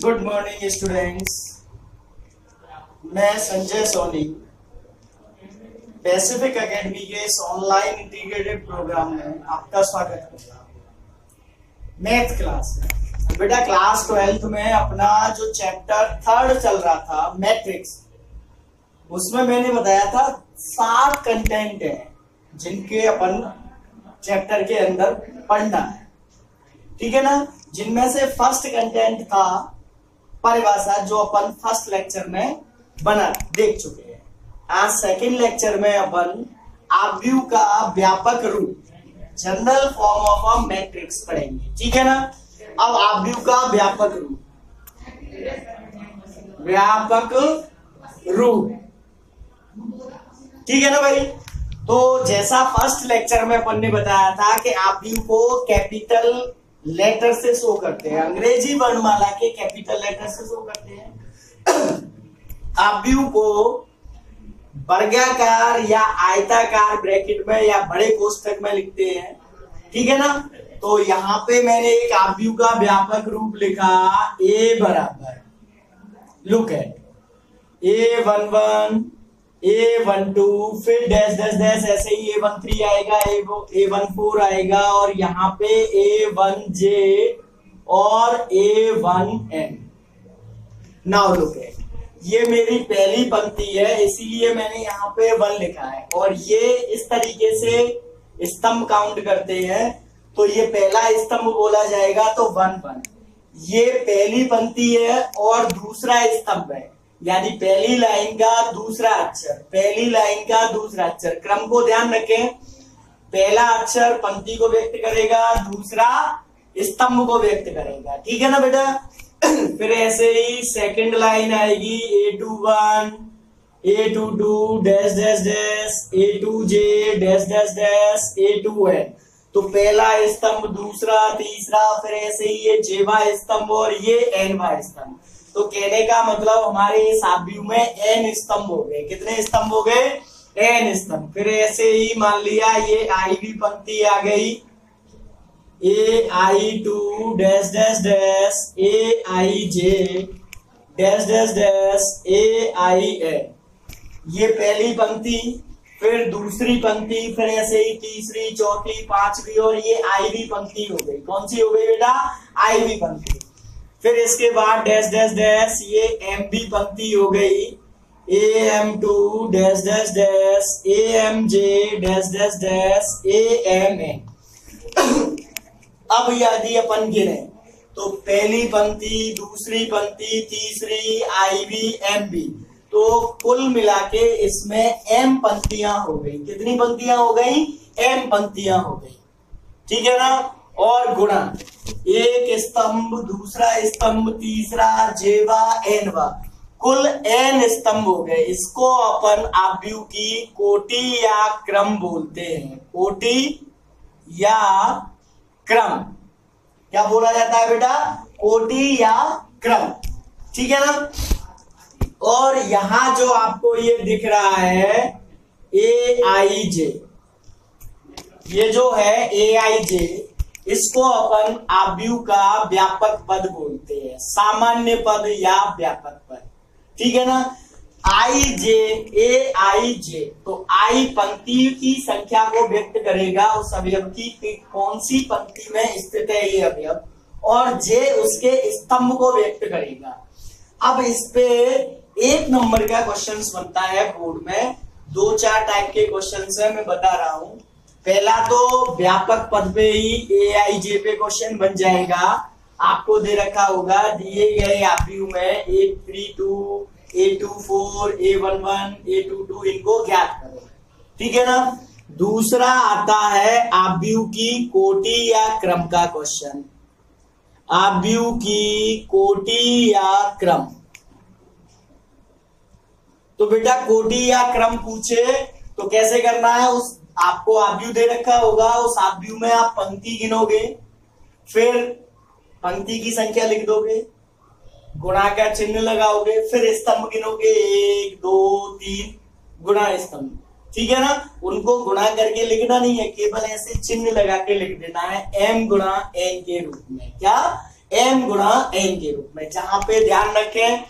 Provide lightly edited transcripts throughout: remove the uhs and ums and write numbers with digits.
Good morning students. मैं Sanjay Soni Pacific academy के इस ऑनलाइन इंटीग्रेटेड प्रोग्राम में आपका स्वागत करता हूँ। मैथ क्लास में बेटा क्लास 12th में अपना जो चैप्टर 3rd चल रहा था मैट्रिक्स, उसमें मैंने बताया था 7 कंटेंट है जिनके अपन चैप्टर के अंदर पढ़ना है, ठीक है ना। जिनमें से फर्स्ट कंटेंट था परिभाषा, जो अपन फर्स्ट लेक्चर में बना देख चुके हैं। आज सेकंड लेक्चर में अपन आव्यूह का व्यापक रूप, general form of a matrix पढ़ेंगे, ठीक है ना। अब आव्यूह का व्यापक रूप, ठीक है ना भाई। तो जैसा फर्स्ट लेक्चर में अपन ने बताया था कि आव्यूह को कैपिटल लेटर से शो करते हैं, अंग्रेजी वर्णमाला के कैपिटल लेटर से शो करते हैं। आव्यूह को वर्गाकार या आयताकार ब्रैकेट में या बड़े कोष्ठक में लिखते हैं, ठीक है ना। तो यहाँ पे मैंने एक आव्यूह का व्यापक रूप लिखा, ए बराबर, लुक एट A11 A12, फिर डैश डैश डैश, ऐसे ही A13 आएगा, A14 आएगा, और यहाँ पे A1J और A1N। नाउ लुक एट, ये मेरी पहली पंक्ति है, इसीलिए मैंने यहाँ पे 1 लिखा है। और ये इस तरीके से स्तंभ काउंट करते हैं, तो ये पहला स्तंभ बोला जाएगा तो 1 1। ये पहली पंक्ति है और दूसरा स्तंभ है, यानी पहली लाइन का दूसरा अक्षर, पहली लाइन का दूसरा अक्षर। क्रम को ध्यान रखें, पहला अक्षर पंक्ति को व्यक्त करेगा, दूसरा स्तंभ को व्यक्त करेगा, ठीक है ना बेटा। फिर ऐसे ही सेकंड लाइन आएगी, A21 A22 dash dash dash, A2J dash dash dash, A2N। तो पहला स्तंभ, दूसरा, तीसरा, फिर ऐसे ही ये जेवा स्तंभ और ये एनवा स्तंभ। तो कहने का मतलब हमारे इस आव्यूह में n स्तंभ हो गए। कितने स्तंभ हो गए? n स्तंभ। फिर ऐसे ही मान लिया ये आईवी पंक्ति आ गई, AI2 dash dash dash, AIJ dash dash dash, AIN। ये पहली पंक्ति, फिर दूसरी पंक्ति, फिर ऐसे ही तीसरी, चौथी, पांचवी, और ये आईवी पंक्ति हो गई। कौन सी हो गई बेटा? आईवी पंक्ति। फिर इसके बाद डैश डैश डैश, ये एमबी पंक्ति हो गई, AM2 dash dash dash, AMJ dash dash dash, AMN। अब यदि अपन गिने तो पहली पंक्ति, दूसरी पंक्ति, तीसरी, आईवी, एमबी, तो कुल मिला के इसमें m पंक्तियां हो गई। कितनी पंक्तियां हो गई? m पंक्तियां हो गई, ठीक है ना। और गुणा, एक स्तंभ, दूसरा स्तंभ, तीसरा, जेवा, एनवा, कुल n स्तंभ हो गए। इसको अपन आव्यूह की कोटि या क्रम बोलते हैं। कोटि या क्रम, क्या बोला जाता है बेटा? कोटि या क्रम, ठीक है ना। और यहां जो आपको ये दिख रहा है AIJ, ये जो है AIJ, इसको अपन आव्यूह का व्यापक पद बोलते हैं, सामान्य पद या व्यापक पद, ठीक है ना। IJ, AIJ, तो I पंक्ति की संख्या को व्यक्त करेगा, उस अवयव की कौन सी पंक्ति में स्थित है ये अवयव, और J उसके स्तंभ को व्यक्त करेगा। अब इस पे 1 नंबर का क्वेश्चन बनता है बोर्ड में। 2-4 टाइप के क्वेश्चन है, मैं बता रहा हूं। पहला तो व्यापक पद पे ही AIJ पे क्वेश्चन बन जाएगा। आपको दे रखा होगा दिए गए आव्यूह में A32, A24, A11, A22, इनको ज्ञात करो, ठीक है ना। दूसरा आता है आव्यूह की कोटि या क्रम का क्वेश्चन। आव्यूह की कोटि या क्रम, तो बेटा कोटि या क्रम पूछे तो कैसे करना है? उस आपको आव्यूह दे रखा होगा, उस आव्यूह में आप पंक्ति गिनोगे, फिर पंक्ति की संख्या लिख दोगे, गुणा का चिन्ह लगाओगे, फिर स्तंभ गिनोगे, 1 2 3 गुणा स्तंभ, ठीक है ना। उनको गुणा करके लिखना नहीं है, केवल ऐसे चिन्ह लगा के लिख देना है, m गुणा n के रूप में। क्या? m गुणा n के रूप में, जहां पे ध्यान रखें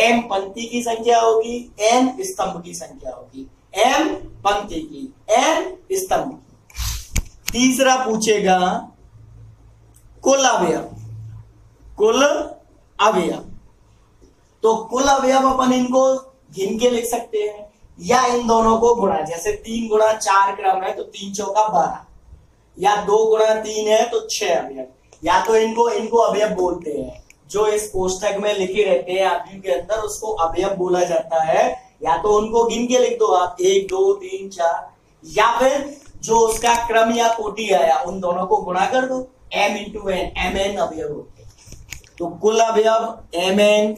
m पंक्ति की संख्या होगी, n स्तंभ की संख्या होगी, m पंक्ति की, n स्तंभ की। तीसरा पूछेगा कुल अवयव, कुल अवयव। तो कुल अवयव अपन इनको गिन के लिख सकते हैं या इन दोनों को गुणा, जैसे 3 गुणा 4 क्रम है तो 3 चौका 12, या 2 गुणा 3 है तो 6 अवयव, या तो इनको अवयव बोलते हैं, जो इस कोष्टक में लिखे रहते हैं अवयव के अंदर उसको अवयव बोला जाता है। या तो उनको गिन के लिख दो आप 1 2 3 4, या फिर जो उसका क्रम या कोटि आया उन दोनों को गुणा कर दो, m इंटू एन, mn अवयव होते हैं। तो कुल अवयव mn,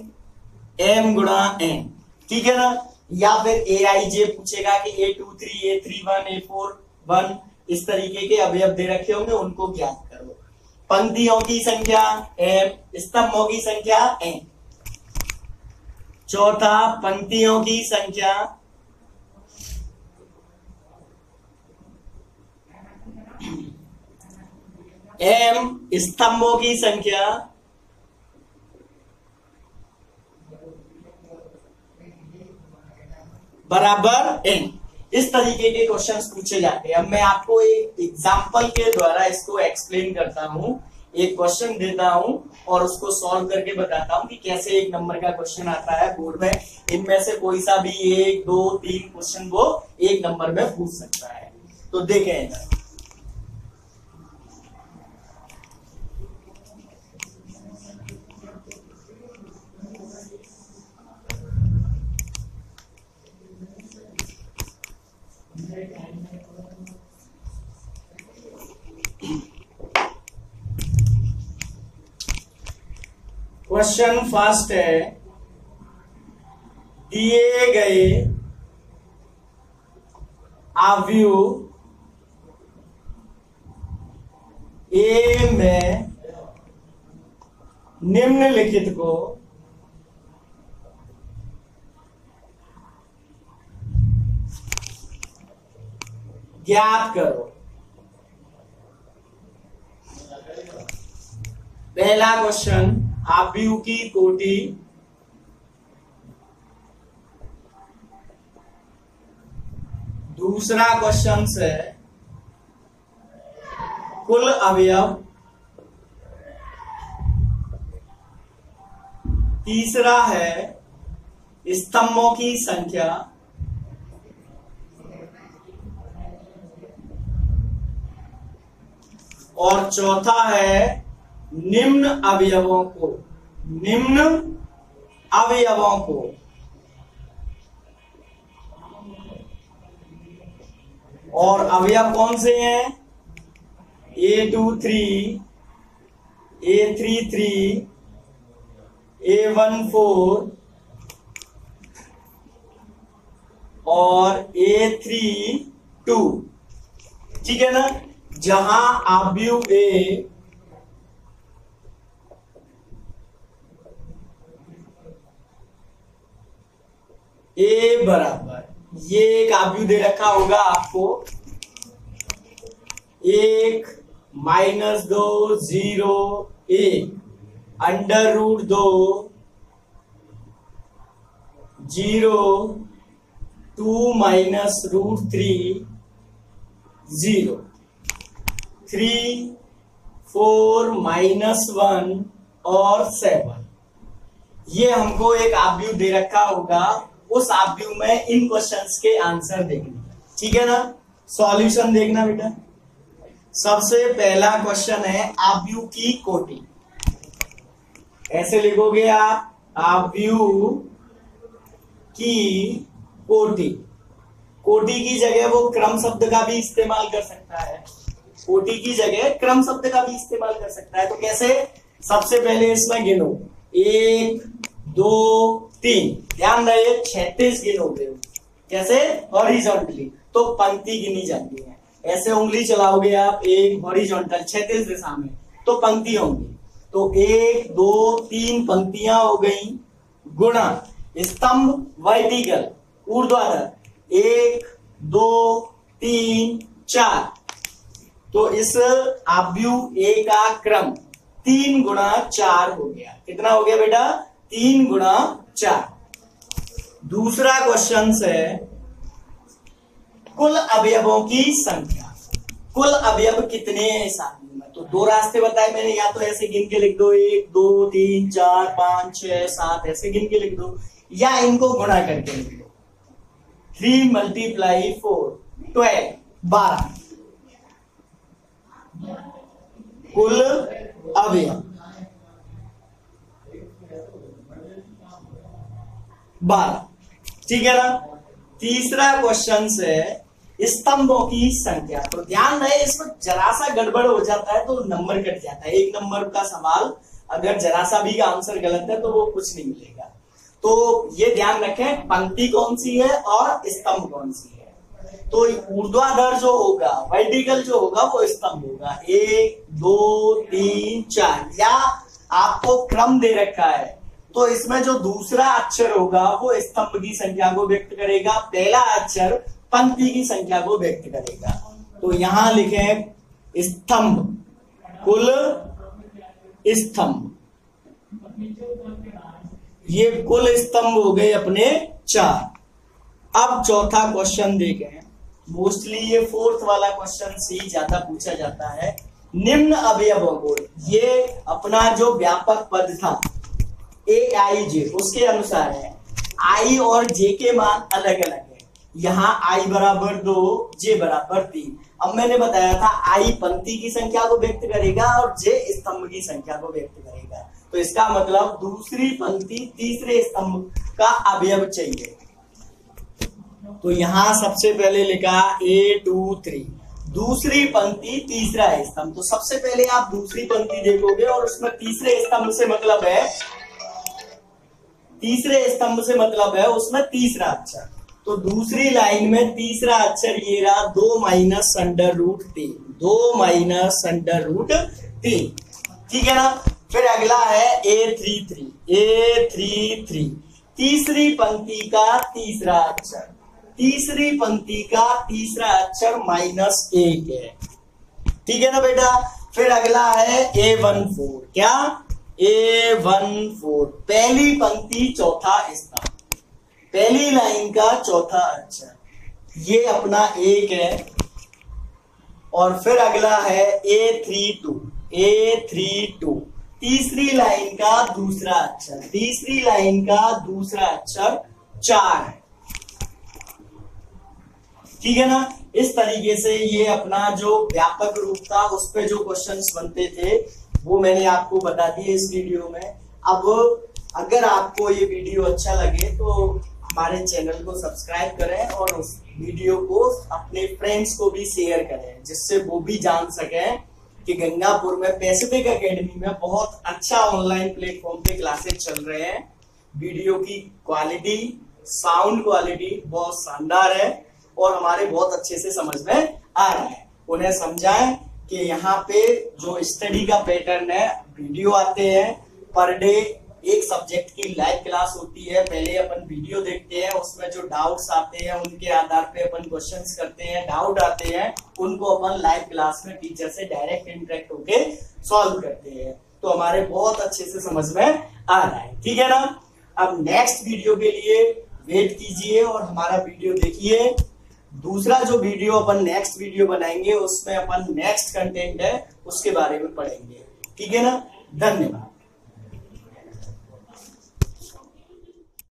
m गुणा n, ठीक है ना। या फिर aij पूछेगा कि a23 a31 a41, इस तरीके के अवयव दे रखे होंगे, उनको ज्ञात करो। पंक्तियों की संख्या m, स्तंभों की संख्या n। चौथा पंक्तियों की संख्या m, स्तंभों की संख्या बराबर n। इस तरीके के क्वेश्चंस पूछे जाते हैं। अब मैं आपको एक एग्जांपल के द्वारा इसको एक्सप्लेन करता हूं, एक क्वेश्चन देता हूं और उसको सॉल्व करके बताता हूं कि कैसे 1 नंबर का क्वेश्चन आता है बोर्ड में। इनमें से कोई सा भी 1 2 3 क्वेश्चन वो 1 नंबर में पूछ सकता है। तो देखें, क्वेश्चन फर्स्ट है, दिए गए अवयव ए में निम्नलिखित को ज्ञात करो। पहला क्वेश्चन अवयव की कोटि, दूसरा क्वेश्चन है कुल अवयव, तीसरा है स्तंभों की संख्या, और चौथा है निम्न अवयवों को, निम्न अवयवों को और अवयव कौन से हैं? A23, A33, A14 और A32, ठीक है ना। जहां अवयव ए बराबर, ये एक अवयव दे रखा होगा आपको, 1 -2 0 1 √2 0 2 -√3 0 3 4 -1 और 7, ये हमको एक अवयव दे रखा होगा। उस अवयव में इन क्वेश्चंस के आंसर देखना, ठीक है ना। सॉल्यूशन देखना बेटा। सबसे पहला क्वेश्चन है अवयव की कोटि, ऐसे लिखोगे आप, अवयव की कोटि। कोटि की जगह वो क्रम शब्द का भी इस्तेमाल कर सकता है, कोटि की जगह क्रम शब्द का भी इस्तेमाल कर सकता है। तो कैसे? सबसे पहले इसमें गिनो, 1 2 3, ध्यान रहे 36 गिनोगे। कैसे? हॉरिजॉन्टली, तो पंक्ति गिनी जाती है। ऐसे उंगली चलाओगे आप, एक हॉरिजॉन्टल 36 दिशा में, तो पंक्ति होंगी। तो 1 2 3 पंक्तियां हो गई, गुणा स्तंभ वर्टिकल ऊर्ध्वाधर 1 2 3 4। तो इस अवयव ए का क्रम 3 गुणा 4 हो गया। कितना हो गया बेटा? 3 गुणा 4। दूसरा क्वेश्चन है कुल अवयवों की संख्या। कुल अवयव कितने हैं इस आदमी में? तो 2 रास्ते बताए मैंने, या तो ऐसे गिन के लिख दो 1 2 3 4 5 6 7 ऐसे गिन के लिख दो, या इनको गुणा करके लिख दो। 3 × 4 12 12 कुल अवयव 12। ठीक है ना। तीसरा क्वेश्चन है स्तंभों की संख्या। तो ध्यान रहे इसमें जरा सा गड़बड़ हो जाता है तो नंबर कट जाता है। 1 नंबर का सवाल अगर जरा सा भी आंसर गलत है तो वो कुछ नहीं मिलेगा। तो ये ध्यान रखें पंक्ति कौन सी है और स्तंभ कौन सी है। तो ऊर्ध्वाधर जो होगा, वर्टिकल जो होगा वो स्तंभ होगा। 1 2 3 4, या आपको क्रम दे रखा है तो इसमें जो दूसरा अक्षर होगा वो स्तंभ की संख्या को व्यक्त करेगा, पहला अक्षर पंक्ति की संख्या को व्यक्त करेगा। तो यहां लिखें स्तंभ, कुल स्तंभ। ये कुल स्तंभ हो गए अपने 4। अब चौथा क्वेश्चन देखें। मोस्टली ये 4th वाला क्वेश्चन से ही ज्यादा पूछा जाता है। निम्न अवयवों को, ये अपना जो व्यापक पद था AIJ उसके अनुसार है। I और J के मान अलग अलग है। यहाँ I बराबर 2 J बराबर 3। अब मैंने बताया था I पंक्ति की संख्या को व्यक्त करेगा और J स्तंभ की संख्या को व्यक्त करेगा। तो इसका मतलब दूसरी पंक्ति तीसरे स्तंभ का अवयव चाहिए। तो यहां सबसे पहले लिखा A 2 3, दूसरी पंक्ति तीसरा स्तंभ। तो सबसे पहले आप दूसरी पंक्ति देखोगे और उसमें तीसरे स्तंभ से मतलब है, तीसरे स्तंभ से मतलब है उसमें तीसरा अक्षर। तो दूसरी लाइन में तीसरा अक्षर ये रहा 2 -√3, 2 -√3। ठीक है ना। फिर अगला है A33, A33, तीसरी पंक्ति का तीसरा अक्षर, तीसरी पंक्ति का तीसरा अक्षर -1 है। ठीक है ना बेटा। फिर अगला है A14, क्या? A14, पहली पंक्ति चौथा स्तंभ, पहली लाइन का चौथा अक्षर, ये अपना 1 है। और फिर अगला है A32, A32, तीसरी लाइन का दूसरा अक्षर, तीसरी लाइन का दूसरा अक्षर 4 है। ठीक है ना। इस तरीके से ये अपना जो व्यापक रूप था उस पे जो क्वेश्चंस बनते थे वो मैंने आपको बता दिए इस वीडियो में। अब अगर आपको ये वीडियो अच्छा लगे तो हमारे चैनल को सब्सक्राइब करें और उस वीडियो को अपने फ्रेंड्स को भी शेयर करें, जिससे वो भी जान सकें कि गंगापुर में पैसिफिक एकेडमी में बहुत अच्छा ऑनलाइन प्लेटफॉर्म पे क्लासेस चल रहे हैं। वीडियो की क्वालिटी, साउंड क्वालिटी बहुत शानदार है और हमारे बहुत अच्छे से समझ में आ रहा है। उन्हें समझाएं कि यहाँ पे जो स्टडी का पैटर्न है, वीडियो आते हैं पर डे, एक सब्जेक्ट की लाइव क्लास होती है। पहले अपन वीडियो देखते हैं, उसमें जो डाउट्स आते हैं उनके आधार पे अपन क्वेश्चंस करते हैं, डाउट आते हैं उनको अपन लाइव क्लास में टीचर से डायरेक्ट इंटरेक्ट होके सॉल्व करते हैं। तो हमारे बहुत अच्छे से समझ में आ रहा है। ठीक है ना। अब नेक्स्ट वीडियो के लिए वेट कीजिए और हमारा वीडियो देखिए। दूसरा जो वीडियो अपन नेक्स्ट वीडियो बनाएंगे उसमें अपन नेक्स्ट कंटेंट है उसके बारे में पढ़ेंगे। ठीक है ना। धन्यवाद।